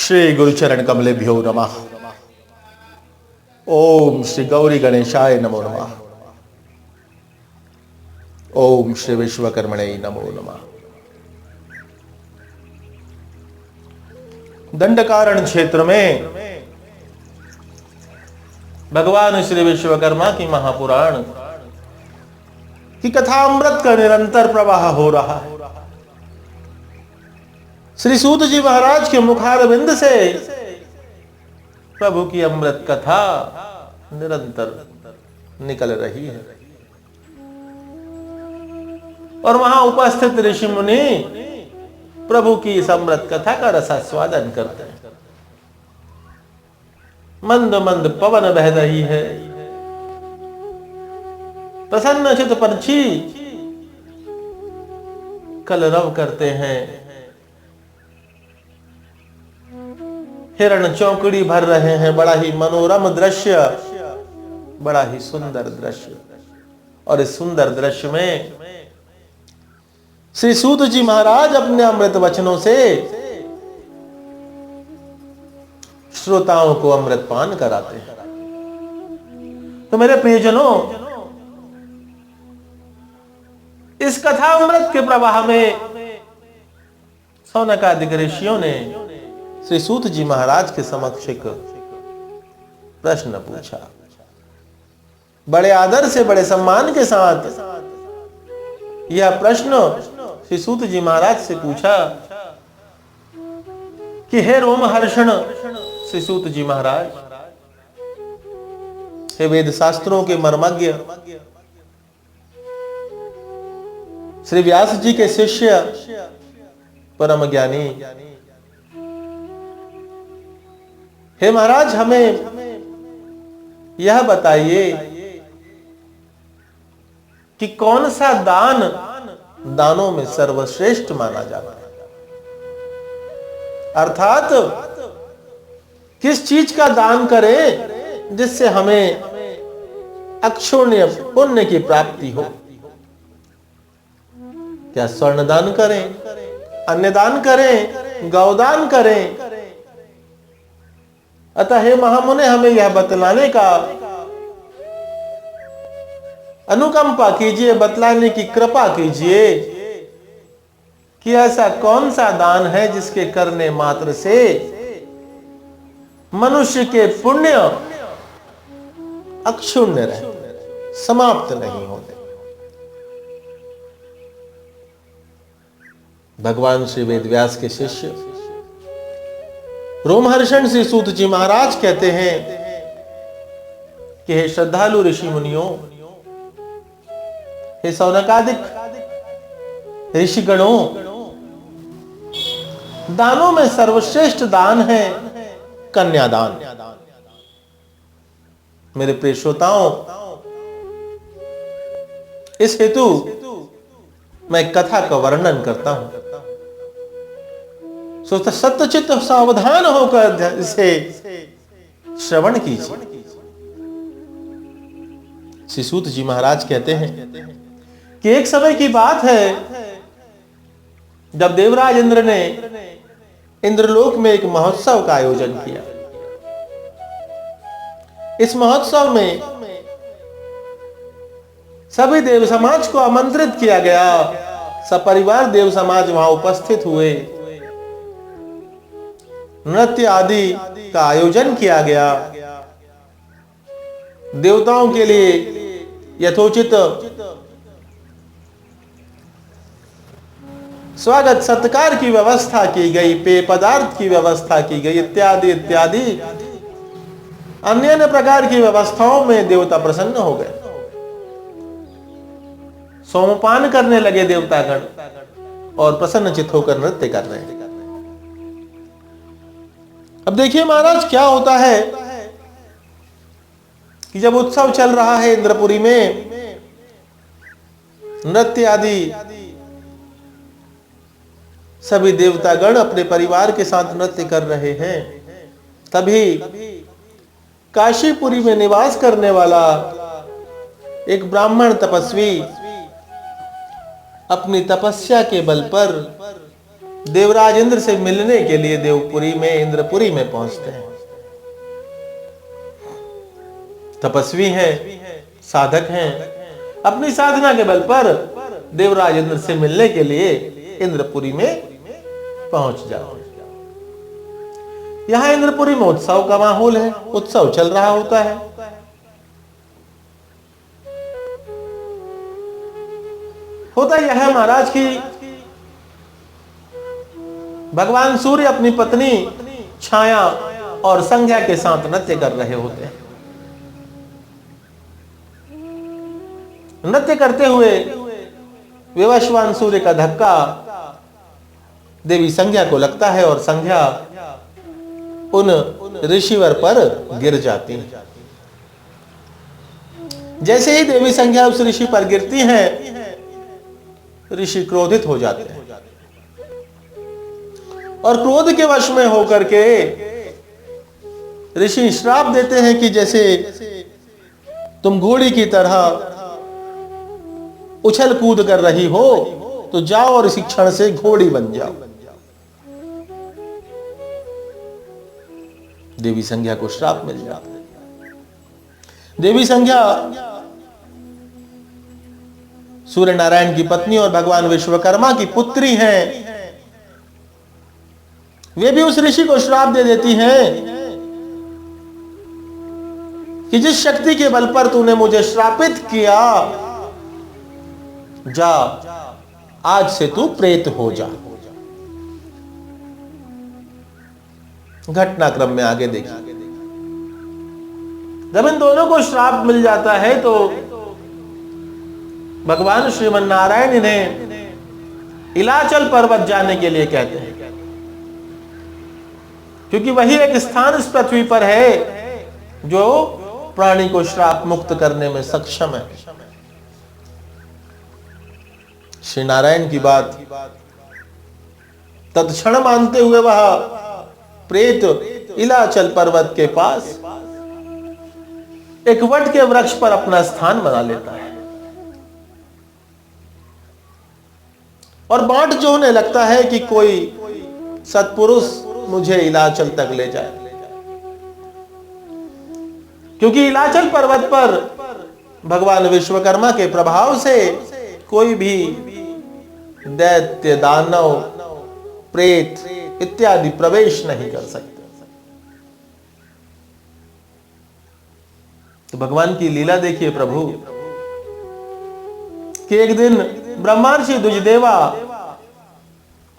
श्री गुरुचरण कमलेभ्यो नमः। ओम श्री गौरी गणेशाय नमो नमः। ओम श्री विश्वकर्मणे नमो नमः। दंडकारण्य क्षेत्र में भगवान श्री विश्वकर्मा की महापुराण की कथा अमृत का निरंतर प्रवाह हो रहा है। श्री सूत जी महाराज के मुखारविंद से प्रभु की अमृत कथा निरंतर निकल रही है और वहां उपस्थित ऋषि मुनि प्रभु की इस अमृत कथा का रसास्वादन करते हैं। मंद मंद पवन बह रही है। प्रसन्न चित पंछी कलरव करते हैं। हिरण चौकड़ी भर रहे हैं। बड़ा ही मनोरम दृश्य, बड़ा ही सुंदर दृश्य। और इस सुंदर दृश्य में श्री सूत जी महाराज अपने अमृत वचनों से श्रोताओं को अमृत पान कराते हैं। तो मेरे प्रियजनों, इस कथा अमृत के प्रवाह में सौनकादिक ऋषियों ने श्री सूत जी महाराज के समक्ष एक प्रश्न पूछा। बड़े आदर से, बड़े सम्मान के साथ यह प्रश्न श्री सूत जी महाराज से पूछा कि हे रोमहर्षण श्री सूत जी महाराज, हे वेद शास्त्रों के मर्मज्ञ, श्री व्यास जी के शिष्य, परम ज्ञानी, हे महाराज, हमें यह बताइए कि कौन सा दान दानों में सर्वश्रेष्ठ माना जाता है। अर्थात किस चीज का दान करें जिससे हमें अक्षुण्य पुण्य की प्राप्ति हो। क्या स्वर्ण दान करें, अन्न दान करें, गौदान करें? अतः हे महामुने, हमें यह बतलाने का अनुकंपा कीजिए, बतलाने की कृपा कीजिए कि ऐसा कौन सा दान है जिसके करने मात्र से मनुष्य के पुण्य अक्षुण्य रहे, समाप्त नहीं होते। भगवान श्री वेदव्यास के शिष्य रोमहर्षण श्री सूत जी महाराज कहते हैं कि हे श्रद्धालु ऋषि मुनियों, हे सौनकादिक ऋषिगणों, दानों में सर्वश्रेष्ठ दान है कन्यादान। मेरे प्रिय श्रोताओं, इस हेतु मैं कथा का वर्णन करता हूं। सत्यचित्त सावधान होकर इसे श्रवण कीजिए। श्री सूत जी महाराज कहते हैं कि एक समय की बात है जब देवराज इंद्र ने इंद्रलोक में एक महोत्सव का आयोजन किया। इस महोत्सव में सभी देव समाज को आमंत्रित किया गया। सपरिवार देव समाज वहां उपस्थित हुए। नृत्य आदि का आयोजन किया गया। देवताओं के लिए यथोचित स्वागत सत्कार की व्यवस्था की गई, पेय पदार्थ की व्यवस्था की गई, इत्यादि इत्यादि अन्य प्रकार की व्यवस्थाओं में देवता प्रसन्न हो गए। सोमपान करने लगे देवतागण और प्रसन्नचित होकर नृत्य कर रहे हैं। अब देखिए महाराज, क्या होता है कि जब उत्सव चल रहा है इंद्रपुरी में, नृत्य आदि सभी देवतागण अपने परिवार के साथ नृत्य कर रहे हैं, तभी काशीपुरी में निवास करने वाला एक ब्राह्मण तपस्वी अपनी तपस्या के बल पर देवराज इंद्र से मिलने के लिए देवपुरी में, इंद्रपुरी में पहुंचते हैं। तपस्वी हैं, साधक हैं, अपनी साधना के बल पर देवराज इंद्र से मिलने के लिए इंद्रपुरी में पहुंच जाते हैं। यहां इंद्रपुरी में उत्सव का माहौल है, उत्सव चल रहा होता है। होता यह है महाराज की भगवान सूर्य अपनी पत्नी छाया और संध्या के साथ नृत्य कर रहे होते हैं। नृत्य करते हुए विवशवान सूर्य का धक्का देवी संध्या को लगता है और संध्या उन ऋषिवर पर गिर जाती है। जैसे ही देवी संध्या उस ऋषि पर गिरती हैं, ऋषि क्रोधित हो जाते हैं और क्रोध के वश में होकर के ऋषि श्राप देते हैं कि जैसे तुम घोड़ी की तरह उछल कूद कर रही हो, तो जाओ और इसी क्षण से घोड़ी बन जाओ। देवी संध्या को श्राप मिल जाता है। देवी संध्या सूर्य नारायण की पत्नी और भगवान विश्वकर्मा की पुत्री हैं। वे भी उस ऋषि को श्राप दे देती हैं कि जिस शक्ति के बल पर तूने मुझे श्रापित किया, जा आज से तू प्रेत हो जा। घटनाक्रम में आगे देखिए। जब इन दोनों को श्राप मिल जाता है तो भगवान श्रीमन नारायण इन्हें इलाचल पर्वत जाने के लिए कहते हैं, क्योंकि वही एक स्थान इस पृथ्वी पर है जो प्राणी को श्राप मुक्त करने में सक्षम है। श्री नारायण की बात तत्क्षण मानते हुए वह प्रेत इलाचल पर्वत के पास एक वट के वृक्ष पर अपना स्थान बना लेता है और बाट जोहने लगता है कि कोई सत्पुरुष मुझे इलाचल तक ले जाए, क्योंकि इलाचल पर्वत पर भगवान विश्वकर्मा के प्रभाव से कोई भी दैत्य, दानव, प्रेत इत्यादि प्रवेश नहीं कर सकते। तो भगवान की लीला देखिए प्रभु कि एक दिन ब्रह्मर्षि द्विजदेवा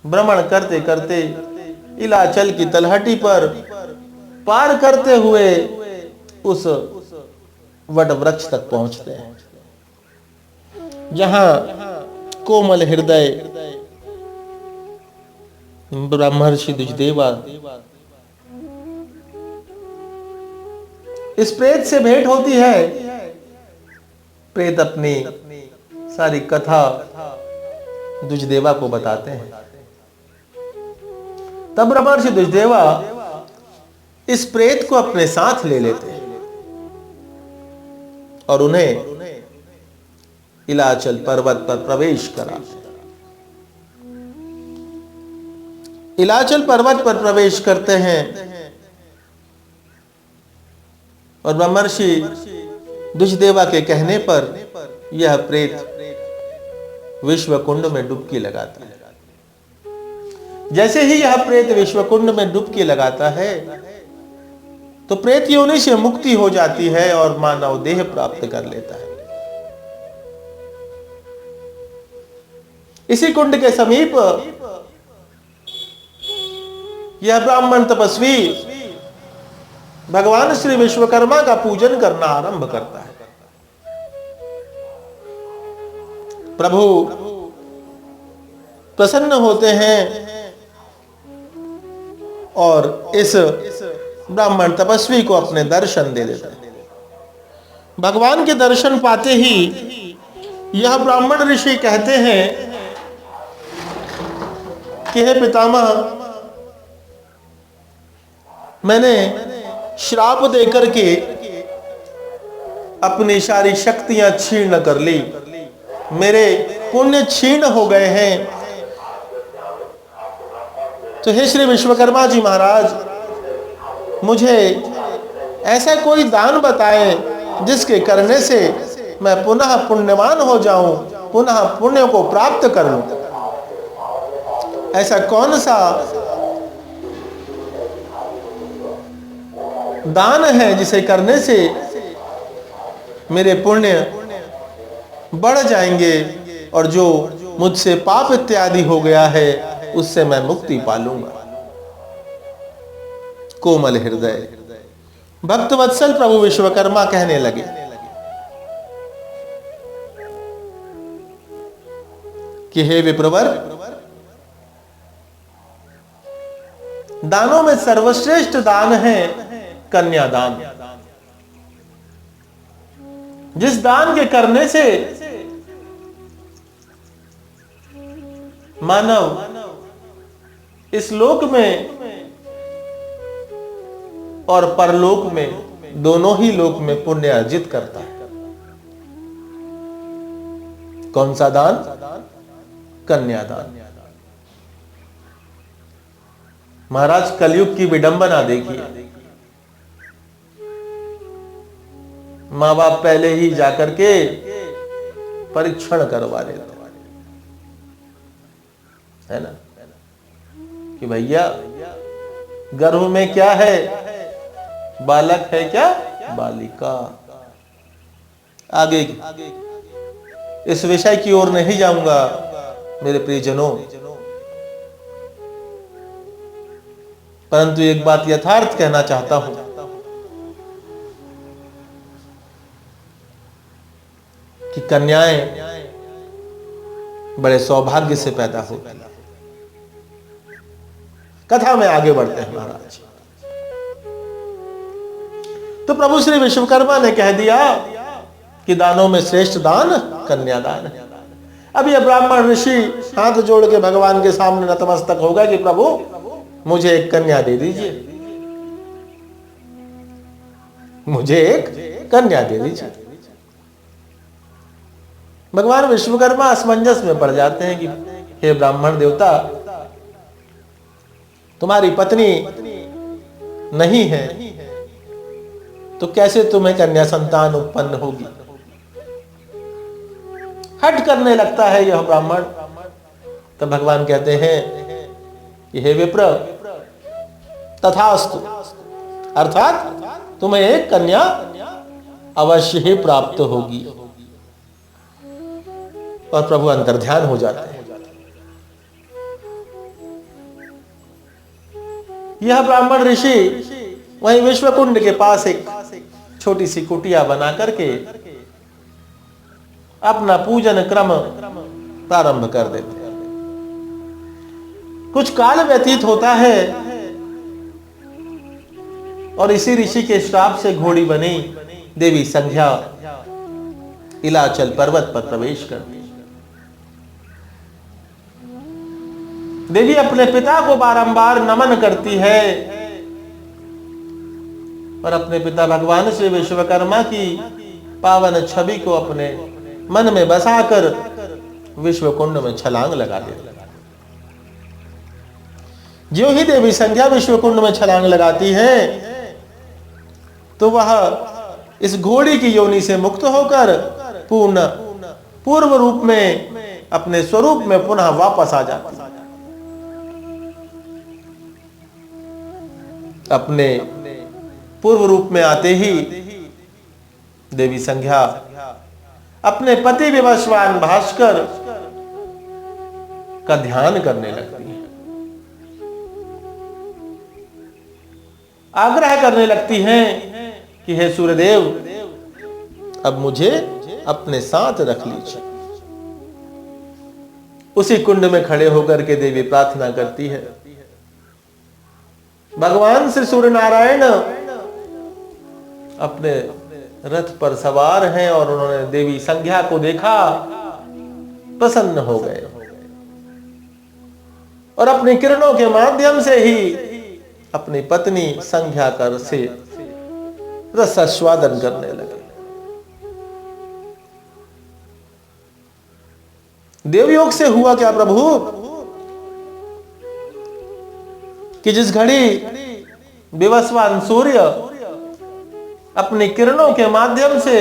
भ्रमण करते करते इलाचल की तलहटी पर पार करते हुए उस वट वृक्ष तक पहुंचते हैं, जहां कोमल हृदय ब्रह्मर्षि द्विजदेवा इस प्रेत से भेंट होती है। प्रेत अपनी सारी कथा द्विजदेवा को बताते हैं। तब ब्रह्मर्षि द्विजदेवा इस प्रेत को अपने साथ ले लेते हैं और उन्हें इलाचल पर्वत पर प्रवेश कराते हैं। इलाचल पर्वत पर प्रवेश करते हैं और ब्रह्मर्षि द्विजदेवा के कहने पर यह प्रेत विश्वकुंड में डुबकी लगाता है। जैसे ही यह प्रेत विश्वकुंड में डुबकी लगाता है तो प्रेत योनि से मुक्ति हो जाती है और मानव देह प्राप्त कर लेता है। इसी कुंड के समीप यह ब्राह्मण तपस्वी भगवान श्री विश्वकर्मा का पूजन करना आरंभ करता है। प्रभु प्रसन्न होते हैं और इस ब्राह्मण तपस्वी को अपने दर्शन दे देते हैं। भगवान के दर्शन पाते ही यह ब्राह्मण ऋषि कहते हैं कि हे पितामह, मैंने श्राप देकर के अपनी सारी शक्तियां छीन कर ली, मेरे पुण्य छीन हो गए हैं तो हे श्री विश्वकर्मा जी महाराज, मुझे ऐसा कोई दान बताएं जिसके करने से मैं पुनः पुण्यवान हो जाऊं, पुनः पुण्य को प्राप्त करूं। ऐसा कौन सा दान है जिसे करने से मेरे पुण्य बढ़ जाएंगे और जो मुझसे पाप इत्यादि हो गया है उससे मैं मुक्ति पालूंगा। कोमल हृदय भक्तवत्सल प्रभु विश्वकर्मा कहने लगे कि हे विप्रवर, दानों में सर्वश्रेष्ठ दान है कन्यादान। जिस दान के करने से मानव इस लोक में और परलोक में, दोनों ही लोक में पुण्य अर्जित करता है। कौन सा दान? कन्यादान। महाराज, कलयुग की विडंबना देखिए। मां बाप पहले ही जाकर के परीक्षण करवा लेते है ना, कि भैया गर्भ में क्या है? बालक है क्या? बालिका। आगे इस विषय की ओर नहीं जाऊंगा मेरे प्रियजनों, परंतु एक बात यथार्थ कहना चाहता हूं कि कन्याएं बड़े सौभाग्य से पैदा होती हैं। कथा में आगे बढ़ते हैं महाराज। तो प्रभु श्री विश्वकर्मा ने कह दिया कि दानों में श्रेष्ठ दान कन्यादान है। अब यह ब्राह्मण ऋषि हाथ जोड़ के भगवान के सामने नतमस्तक होगा कि प्रभु मुझे एक कन्या दे दीजिए, मुझे एक कन्या दे दीजिए। भगवान विश्वकर्मा असमंजस में पड़ जाते हैं कि हे ब्राह्मण देवता, तुम्हारी पत्नी नहीं है तो कैसे तुम्हें कन्या संतान उत्पन्न होगी? हट करने लगता है यह ब्राह्मण। तब भगवान कहते हैं कि हे विप्र, तथास्तु, अर्थात तुम्हें एक कन्या अवश्य ही प्राप्त होगी। और प्रभु अंतर्ध्यान हो जाते हैं। यह ब्राह्मण ऋषि वहीं विश्वकुंड के पास एक छोटी सी कुटिया बना करके अपना पूजन क्रम प्रारंभ कर देते हैं। कुछ काल व्यतीत होता है और इसी ऋषि के श्राप से घोड़ी बनी देवी संध्या इलाचल पर्वत पर प्रवेश करती है। देवी अपने पिता को बारंबार नमन करती है और अपने पिता भगवान श्री विश्वकर्मा की पावन छवि को अपने मन में बसाकर विश्वकुंड में छलांग लगा देती है। जो ही देवी संध्या विश्वकुंड में छलांग लगाती है तो वह इस घोड़ी की योनि से मुक्त होकर पूर्व रूप में अपने स्वरूप में पुनः वापस आ जाती है। अपने पूर्व रूप में आते ही देवी संध्या अपने पति विवशवान भास्कर का ध्यान करने लगती है, आग्रह करने लगती हैं कि हे सूर्यदेव, अब मुझे अपने साथ रख लीजिए। उसी कुंड में खड़े होकर के देवी प्रार्थना करती है। भगवान श्री सूर्य नारायण अपने रथ पर सवार हैं और उन्होंने देवी संध्या को देखा, प्रसन्न हो गए और अपनी किरणों के माध्यम से ही अपनी पत्नी संध्या कर से रसास्वादन करने लगे। देवयोग से हुआ क्या प्रभु? कि जिस घड़ी विवस्वान सूर्य अपनी किरणों के माध्यम से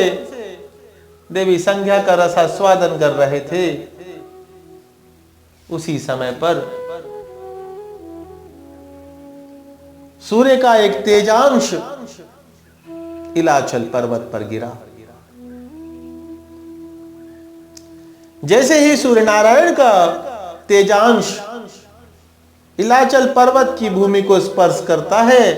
देवी संध्या का रसास्वादन कर रहे थे, उसी समय पर सूर्य का एक तेजांश इलाचल पर्वत पर गिरा। जैसे ही सूर्य नारायण का तेजांश इलाचल पर्वत की भूमि को स्पर्श करता है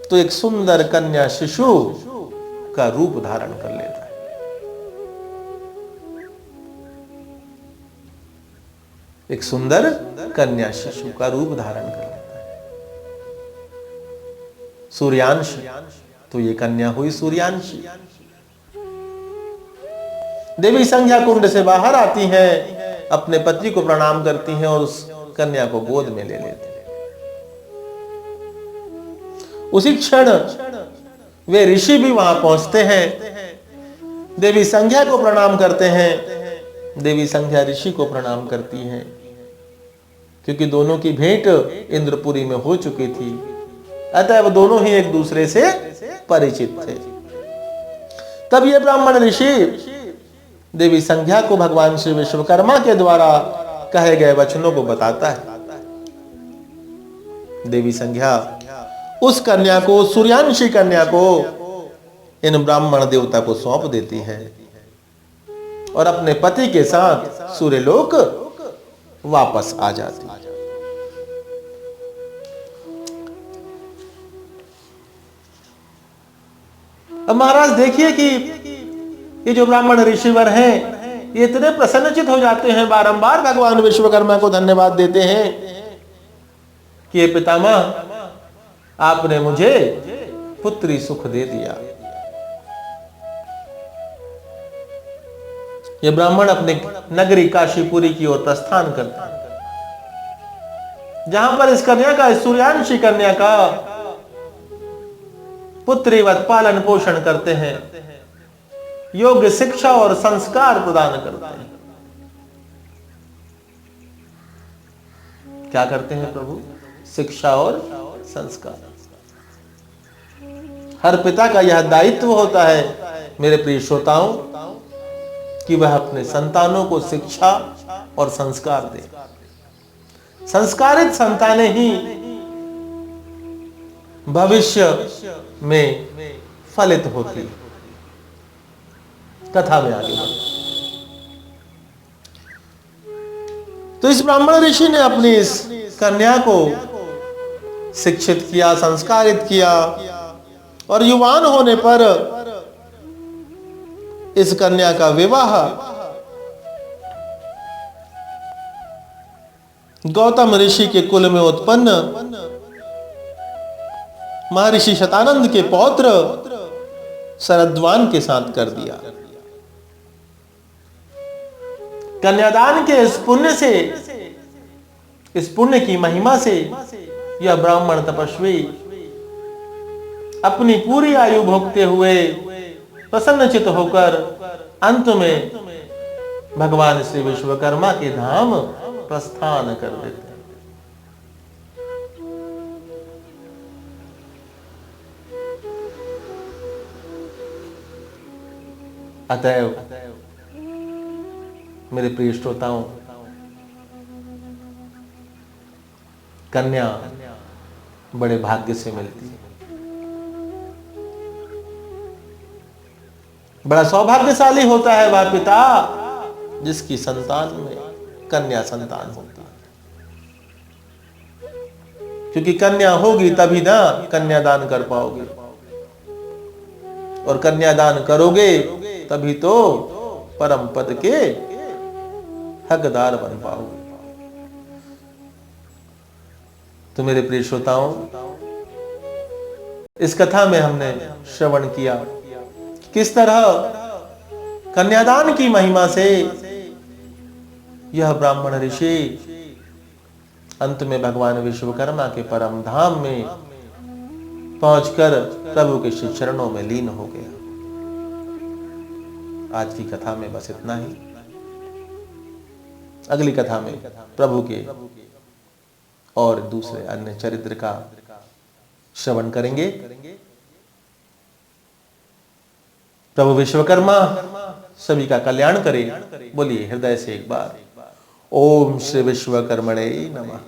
तो एक सुंदर कन्या शिशु का रूप धारण कर लेता है। एक सुंदर कन्या शिशु का रूप धारण कर लेता है। सूर्यांश, तो ये कन्या हुई सूर्यांशी। देवी संध्या कुंड से बाहर आती हैं, अपने पति को प्रणाम करती हैं और उस कन्या को गोद में ले लेती हैं। उसी क्षण वे ऋषि भी वहां पहुंचते हैं, देवी संध्या को प्रणाम करते हैं। देवी संध्या ऋषि को प्रणाम करती हैं, क्योंकि दोनों की भेंट इंद्रपुरी में हो चुकी थी, अतः वो दोनों ही एक दूसरे से परिचित थे। तब ये ब्राह्मण ऋषि देवी संध्या को भगवान श्री विश्वकर्मा के द्वारा कहे गए वचनों को बताता है। देवी संध्या उस कन्या को, सूर्यांशी कन्या को, इन ब्राह्मण देवता को सौंप देती है और अपने पति के साथ सूर्यलोक वापस आ जाती है। अब महाराज देखिए कि ये जो ब्राह्मण ऋषिवर हैं, ये इतने प्रसन्नचित हो जाते हैं, बारंबार भगवान विश्वकर्मा को धन्यवाद देते हैं कि ये पितामह, आपने मुझे पुत्री सुख दे दिया। ये ब्राह्मण अपने नगरी काशीपुरी की ओर प्रस्थान करते हैं, जहां पर इस कन्या का, सूर्यांशी कन्या का पुत्रीवत पालन पोषण करते हैं, योग्य शिक्षा और संस्कार प्रदान करते हैं। क्या करते हैं प्रभु? शिक्षा और संस्कार। हर पिता का यह दायित्व होता है मेरे प्रिय श्रोताओं, कि वह अपने संतानों को शिक्षा और संस्कार दे। संस्कारित संतानें ही भविष्य में फलित होती। कथा में आगे बढ़े तो इस ब्राह्मण ऋषि ने अपनी इस कन्या को शिक्षित किया, संस्कारित किया, और युवान होने पर इस कन्या का विवाह गौतम ऋषि के कुल में उत्पन्न महर्षि शतानंद के पौत्र शरद्वान के साथ कर दिया। कन्यादान के इस पुण्य से, इस पुण्य की महिमा से यह ब्राह्मण तपस्वी अपनी पूरी आयु भोगते हुए प्रसन्नचित होकर अंत में भगवान श्री विश्वकर्मा के धाम प्रस्थान कर देते हैं। अतएव मेरे प्रिय श्रोताओं, कन्या बड़े भाग्य से मिलती है। बड़ा सौभाग्यशाली होता है वह पिता जिसकी संतान में कन्या संतान होती है, क्योंकि कन्या होगी तभी ना कन्यादान कर पाओगे, और कन्यादान करोगे तभी तो परम पद के हकदार बन पाओगे। तो मेरे प्रिय श्रोताओं, इस कथा में हमने श्रवण किया किस तरह कन्यादान की महिमा से यह ब्राह्मण ऋषि अंत में भगवान विश्वकर्मा के परम धाम में पहुंचकर प्रभु के श्री चरणों में लीन हो गया। आज की कथा में बस इतना ही। अगली कथा में प्रभु के और दूसरे अन्य चरित्र का श्रवण करेंगे। प्रभु विश्वकर्मा सभी का कल्याण करे। बोलिए हृदय से एक बार ओम श्री विश्वकर्मणे नमः।